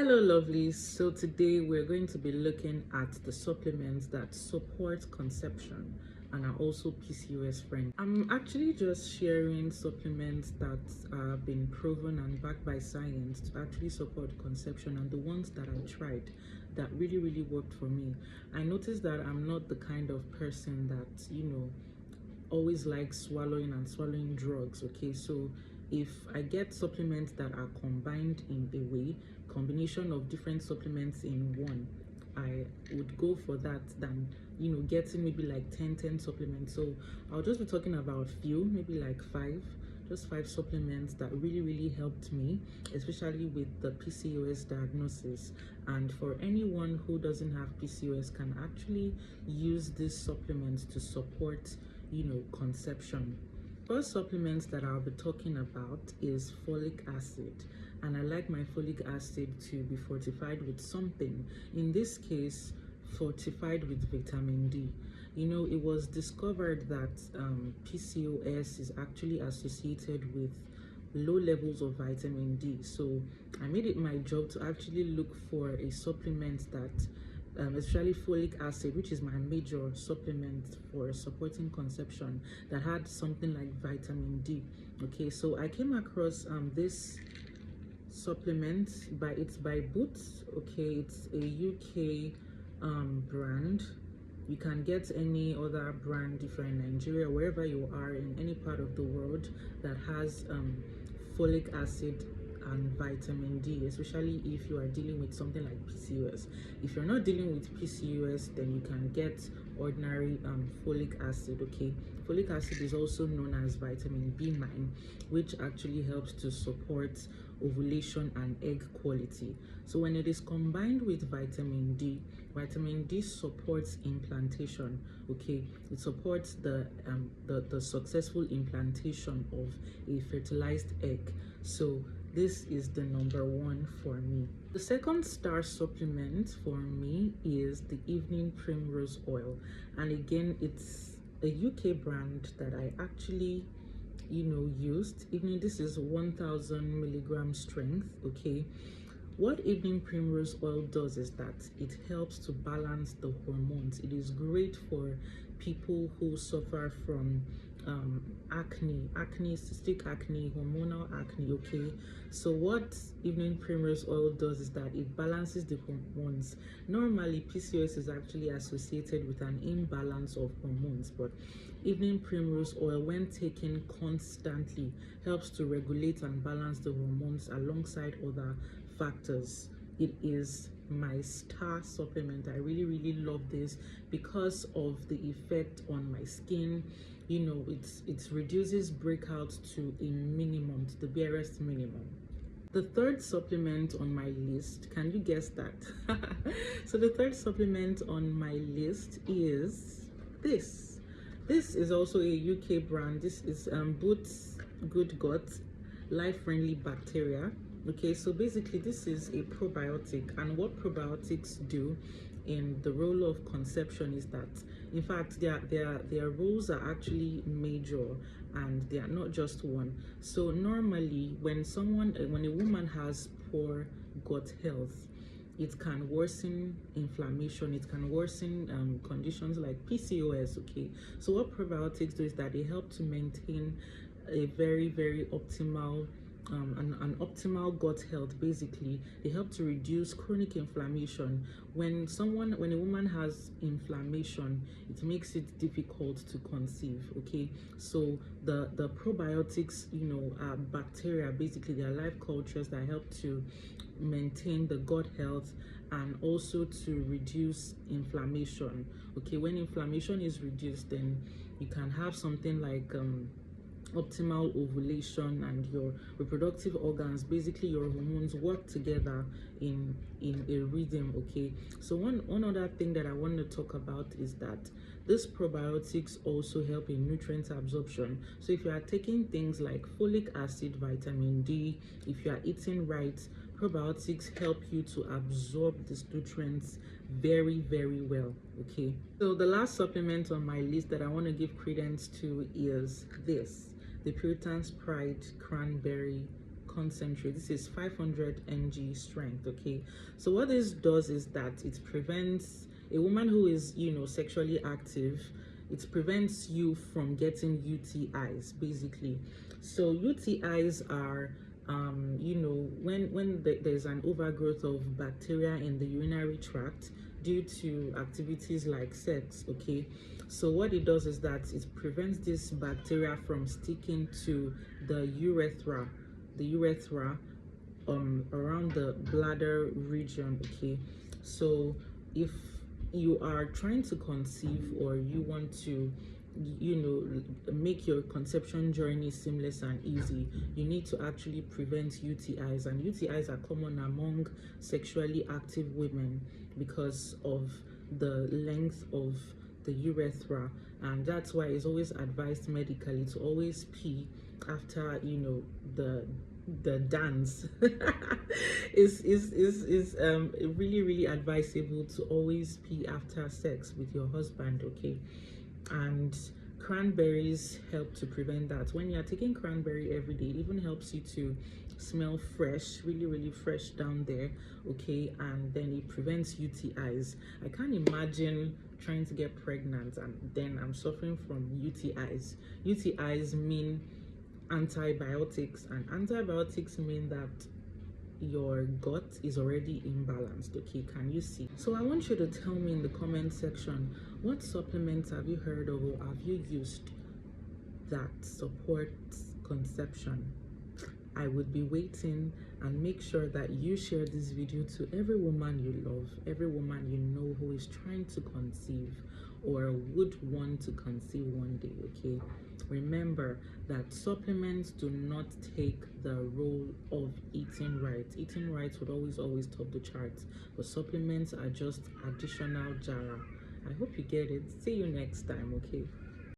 Hello lovelies, so today we're going to be looking at the supplements that support conception and are also PCOS friendly. I'm actually just sharing supplements that have been proven and backed by science to actually support conception, and the ones that I tried that really worked for me. I noticed that I'm not the kind of person that always like swallowing drugs. Okay, so if I get supplements that are combined in a way, combination of different supplements in one, I would go for that than getting maybe like 10 supplements. So I'll just be talking about few, maybe like five supplements that really helped me, especially with the PCOS diagnosis. And for anyone who doesn't have PCOS can actually use these supplements to support conception. First supplements that I'll be talking about is folic acid, and I like my folic acid to be fortified with something. In this case, fortified with vitamin D. It was discovered that PCOS is actually associated with low levels of vitamin D. So I made it my job to actually look for a supplement that especially folic acid, which is my major supplement for supporting conception, that had something like vitamin D. Okay, so I came across this supplement by Boots. Okay, it's a UK brand. You can get any other brand if you're in Nigeria, wherever you are in any part of the world that has folic acid and vitamin D, especially if you are dealing with something like PCOS. If you're not dealing with PCOS, then you can get ordinary folic acid. Okay, folic acid is also known as vitamin B9, which actually helps to support ovulation and egg quality. So when it is combined with vitamin D supports implantation. Okay, it supports the successful implantation of a fertilized egg. So this is the number one for me. The second star supplement for me is the evening primrose oil, and again, it's a UK brand that I actually used. Even this is 1000 milligram strength. Okay, what evening primrose oil does is that it helps to balance the hormones. It is great for people who suffer from acne, cystic acne, hormonal acne. Okay, so what evening primrose oil does is that it balances the hormones. Normally PCOS is actually associated with an imbalance of hormones, but evening primrose oil, when taken constantly, helps to regulate and balance the hormones alongside other factors. It is my star supplement. I really love this because of the effect on my skin. It reduces breakouts to a minimum, to the barest minimum. The third supplement on my list, can you guess that? So the third supplement on my list is this. This is also a UK brand. This is Boots Good Gut Life Friendly Bacteria. Okay, so basically this is a probiotic, and what probiotics do in the role of conception is that, in fact, their roles are actually major, and they are not just one. So normally when a woman has poor gut health, it can worsen inflammation, it can worsen conditions like PCOS. Okay, so what probiotics do is that they help to maintain a very optimal an optimal gut health. Basically, they help to reduce chronic inflammation. When a woman has inflammation, it makes it difficult to conceive. Okay, so the probiotics are bacteria. Basically, they are life cultures that help to maintain the gut health and also to reduce inflammation. Okay, when inflammation is reduced, then you can have something like optimal ovulation, and your reproductive organs, basically your hormones, work together in a rhythm. Okay, so one other thing that I want to talk about is that these probiotics also help in nutrient absorption. So if you are taking things like folic acid, vitamin D, if you are eating right, probiotics help you to absorb these nutrients very well. Okay, so the last supplement on my list that I want to give credence to is this, the Puritan's Pride Cranberry concentrate. This is 500 mg strength. Okay, so what this does is that it prevents a woman who is, sexually active, it prevents you from getting UTIs basically. So UTIs are when there's an overgrowth of bacteria in the urinary tract due to activities like sex. Okay, so what it does is that it prevents this bacteria from sticking to the urethra around the bladder region. Okay, so if you are trying to conceive, or you want to make your conception journey seamless and easy, you need to actually prevent UTIs. And UTIs are common among sexually active women because of the length of the urethra, and that's why it's always advised medically to always pee after the dance. is really advisable to always pee after sex with your husband. Okay, and cranberries help to prevent that. When you're taking cranberry every day, it even helps you to smell fresh, really fresh down there. Okay, and then it prevents UTIs. I can't imagine trying to get pregnant and then I'm suffering from UTIs. UTIs mean antibiotics, and antibiotics mean that your gut is already imbalanced. Okay, can you see? So I want you to tell me in the comment section, what supplements have you heard of or have you used that supports conception? I would be waiting, and make sure that you share this video to every woman you love, every woman you know who is trying to conceive or would want to conceive one day. Okay, remember that supplements do not take the role of eating right. Eating right would always top the charts, but supplements are just additional jara. I hope you get it. See you next time. Okay.